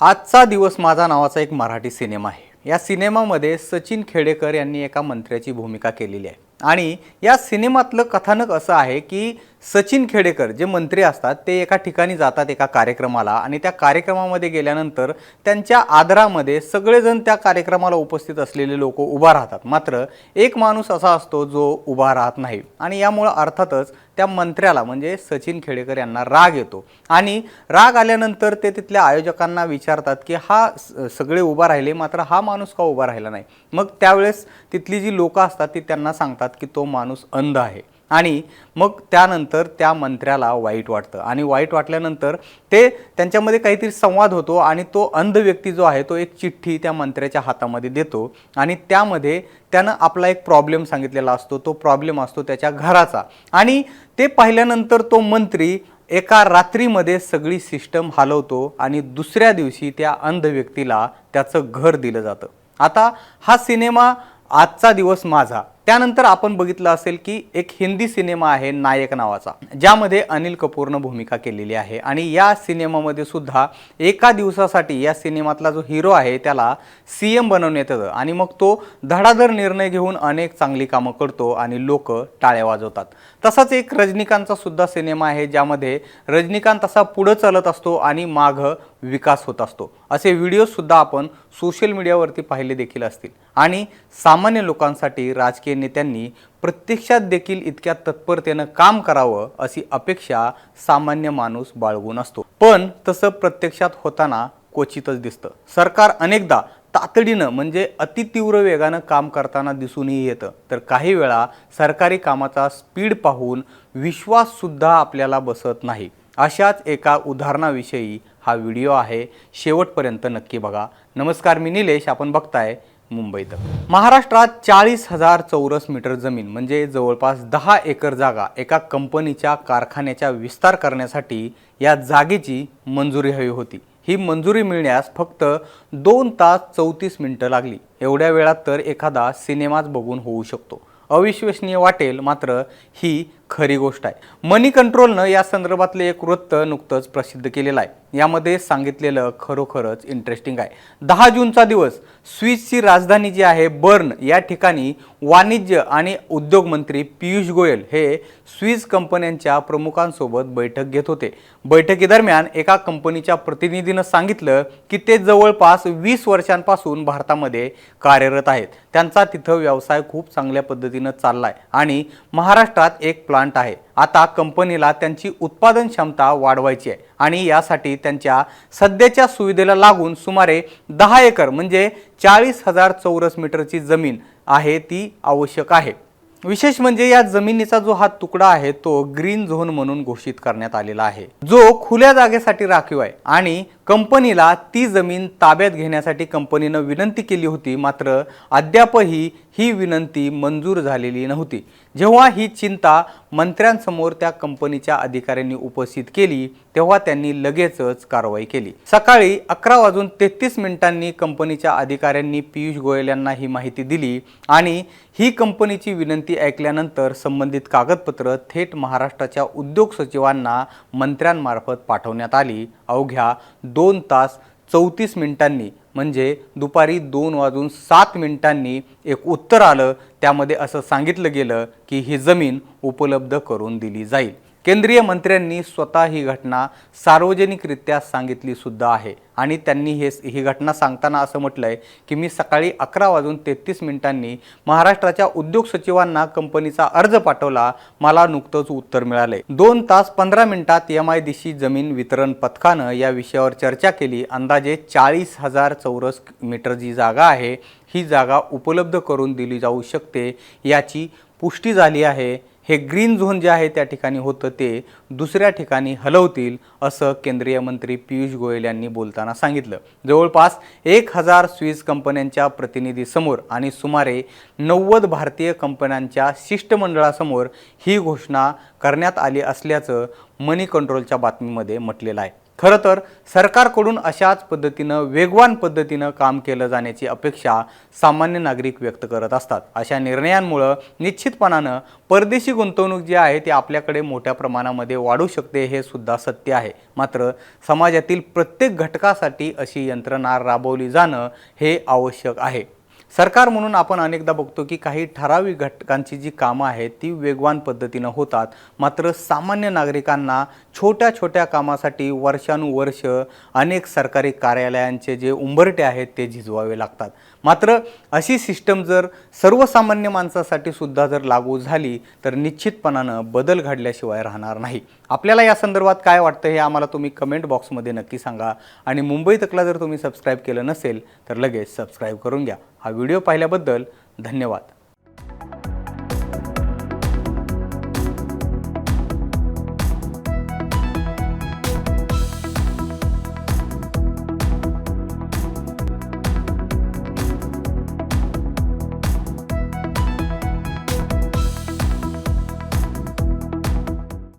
आजचा दिवस माझा नावाचा एक मराठी सिनेमा आहे। या सिनेमामध्ये सचिन खेडेकर यांनी एका मंत्र्याची भूमिका केलेली आहे आणि या सिनेमातलं कथानक असं आहे की सचिन खेडेकर जे मंत्री असतात ते एका ठिकाणी जातात एका कार्यक्रमाला आणि त्या कार्यक्रमामध्ये गेल्यानंतर त्यांच्या आदरामध्ये सगळेजण त्या कार्यक्रमाला उपस्थित असलेले लोक उभा राहतात, मात्र एक माणूस असा असतो जो उभा राहत नाही आणि यामुळे अर्थातच त्या मंत्र्याला म्हणजे सचिन खेडेकर यांना राग येतो आणि राग आल्यानंतर ते तिथल्या आयोजकांना विचारतात की हा सगळे उभा राहिले मात्र हा माणूस का उभा राहिला नाही। मग त्यावेळेस तिथली जी लोक असतात ती त्यांना सांगतात की तो माणूस अंध आहे आणि मग त्यानंतर त्या मंत्र्याला वाईट वाटतं आणि वाईट वाटल्यानंतर ते त्यांच्यामध्ये काहीतरी संवाद होतो आणि तो अंध व्यक्ती जो आहे तो एक चिठ्ठी त्या मंत्र्याच्या हातामध्ये देतो आणि त्यामध्ये त्यानं आपला एक प्रॉब्लेम सांगितलेला असतो। तो प्रॉब्लेम असतो त्याच्या घराचा आणि ते पाहिल्यानंतर तो मंत्री एका रात्रीमध्ये सगळी सिस्टम हलवतो आणि दुसऱ्या दिवशी त्या अंध व्यक्तीला त्याचं घर दिलं जातं। आता हा सिनेमा आजचा दिवस माझा, त्यानंतर आपण बघितलं असेल की एक हिंदी सिनेमा आहे नायक नावाचा, ज्यामध्ये अनिल कपूरनं भूमिका केलेली आहे आणि या सिनेमामध्ये सुद्धा एका दिवसासाठी या सिनेमातला जो हिरो आहे त्याला सीएम बनवण्यात येतं आणि मग तो धडाधड निर्णय घेऊन अनेक चांगली कामं करतो आणि लोक टाळ्या वाजवतात। तसाच एक रजनीकांतचा सुद्धा सिनेमा आहे ज्यामध्ये रजनीकांत तसा पुढे चालत असतो आणि मागं विकास होत असतो। असे व्हिडिओ सुद्धा आपण सोशल मीडियावरती पाहिले देखील असतील आणि सामान्य लोकांसाठी राजकीय नेत्यांनी प्रत्यक्षात देखील इतक्या तत्परतेने काम करावं अशी अपेक्षा सामान्य माणूस बाळगून असतो, पण तसं प्रत्यक्षात होताना क्वचितच दिसतं। सरकार अनेकदा तातडीनं म्हणजे अतितीव्र वेगानं काम करताना दिसूनही येतं, तर काही वेळा सरकारी कामाचा स्पीड पाहून विश्वास सुद्धा आपल्याला बसत नाही। अशाच एका उदाहरणाविषयी हा व्हिडिओ आहे, शेवटपर्यंत नक्की बघा। नमस्कार, मी निलेश, आपण बघताय मुंबई तक। महाराष्ट्रात 40,000 चौरस मीटर जमीन म्हणजे जवळपास 10 एकर जागा एका कंपनीच्या कारखान्याच्या विस्तार करण्यासाठी या जागेची मंजुरी हवी होती। ही मंजुरी मिळण्यास फक्त 2 तास 34 मिनिटं लागली। एवढ्या वेळात तर एखादा सिनेमाच बघून होऊ शकतो। अविश्वसनीय वाटेल, मात्र ही खरी गोष्ट आहे। मनी कंट्रोलनं या संदर्भातले एक वृत्त नुकतंच प्रसिद्ध केलेलं आहे। यामध्ये सांगितलेलं खरोखरच इंटरेस्टिंग आहे। 10 जूनचा दिवस स्विसची राजधानी जी आहे बर्न या ठिकाणी वाणिज्य आणि उद्योग मंत्री पियुष गोयल हे स्विस कंपन्यांच्या प्रमुखांसोबत बैठक घेत होते। बैठकीदरम्यान एका कंपनीच्या प्रतिनिधीनं सांगितलं की ते जवळपास 20 वर्षांपासून भारतामध्ये कार्यरत आहेत। त्यांचा तिथं व्यवसाय खूप चांगल्या पद्धतीनं चाललाय आणि महाराष्ट्रात एक प्लांट आहे। आता कंपनीला त्यांची उत्पादन क्षमता वाढवायची आहे आणि यासाठी त्यांच्या सध्याच्या सुविधेला लागून सुमारे 10 एकर म्हणजे 40,000 चौरस मीटरची जमीन आहे ती आवश्यक आहे। विशेष म्हणजे या जमिनीचा जो हा तुकडा आहे तो ग्रीन झोन म्हणून घोषित करण्यात आलेला आहे, जो खुल्या जागेसाठी राखीव आहे आणि कंपनीला ती जमीन ताब्यात घेण्यासाठी कंपनीनं विनंती केली होती, मात्र अद्यापही ही विनंती मंजूर झालेली नव्हती। जेव्हा ही चिंता मंत्र्यांसमोर त्या कंपनीच्या अधिकाऱ्यांनी उपस्थित केली तेव्हा त्यांनी लगेचच कारवाई केली। सकाळी 11:33 कंपनीच्या अधिकाऱ्यांनी पियुष गोयल यांना ही माहिती दिली आणि ही कंपनीची विनंती ऐकल्यानंतर संबंधित कागदपत्र थेट महाराष्ट्राच्या उद्योग सचिवांना मंत्र्यांमार्फत पाठवण्यात आली। अवघ्या 2 तास 34 मिनिटांनी म्हणजे दुपारी 2:07 एक उत्तर आलं। त्यामध्ये असं सांगितलं गेलं की ही जमीन उपलब्ध करून दिली जाईल। केंद्रीय मंत्र्यांनी स्वतः ही घटना सार्वजनिकरित्या सांगितली सुद्धा आहे आणि त्यांनी ही घटना सांगताना असं म्हटलंय की मी सकाळी 11:33 महाराष्ट्राच्या उद्योग सचिवांना कंपनीचा अर्ज पाठवला, मला नुकतंच उत्तर मिळालंय। 2 तास 15 मिनिटात MIDC जमीन वितरण पथकानं या विषयावर चर्चा केली। अंदाजे 40,000 चौरस मीटर जी जागा आहे ही जागा उपलब्ध करून दिली जाऊ शकते याची पुष्टी झाली आहे। हे ग्रीन झोन जे आहे त्या ठिकाणी होतं ते दुसऱ्या ठिकाणी हलवतील असं केंद्रीय मंत्री पियुष गोयल यांनी बोलताना सांगितलं। जवळपास 1000 स्विस कंपन्यांच्या प्रतिनिधीसमोर आणि सुमारे 90 भारतीय कंपन्यांच्या शिष्टमंडळासमोर ही घोषणा करण्यात आली असल्याचं मनी कंट्रोलच्या बातमीमध्ये म्हटलेलं आहे। खरं तर सरकारकडून अशाच पद्धतीनं वेगवान पद्धतीनं काम केलं जाण्याची अपेक्षा सामान्य नागरिक व्यक्त करत असतात। अशा निर्णयांमुळे निश्चितपणानं परदेशी गुंतवणूक जी आहे ती आपल्याकडे मोठ्या प्रमाणामध्ये वाढू शकते, हे सुद्धा सत्य आहे। मात्र समाजातील प्रत्येक घटकासाठी अशी यंत्रणा राबवली जाणं हे आवश्यक आहे। सरकार म्हणून आपण अनेकदा बघतो की काही ठराविक घटकांची जी कामं आहेत ती वेगवान पद्धतीनं होतात, मात्र सामान्य नागरिकांना छोट्या छोट्या कामासाठी वर्षानुवर्ष अनेक सरकारी कार्यालयांचे जे उंबरठे आहेत ते झिजवावे लागतात। मात्र अशी सिस्टम जर सर्वसामान्य माणसासाठी सुद्धा जर लागू झाली तर निश्चितपणानं बदल घडल्याशिवाय राहणार नाही। आपल्याला या संदर्भात काय वाटतं हे आम्हाला तुम्ही कमेंट बॉक्समध्ये नक्की सांगा आणि मुंबई तकला जर तुम्ही सबस्क्राईब केलं नसेल तर लगेच सबस्क्राईब करून घ्या। हा व्हिडिओ पाहिल्याबद्दल धन्यवाद।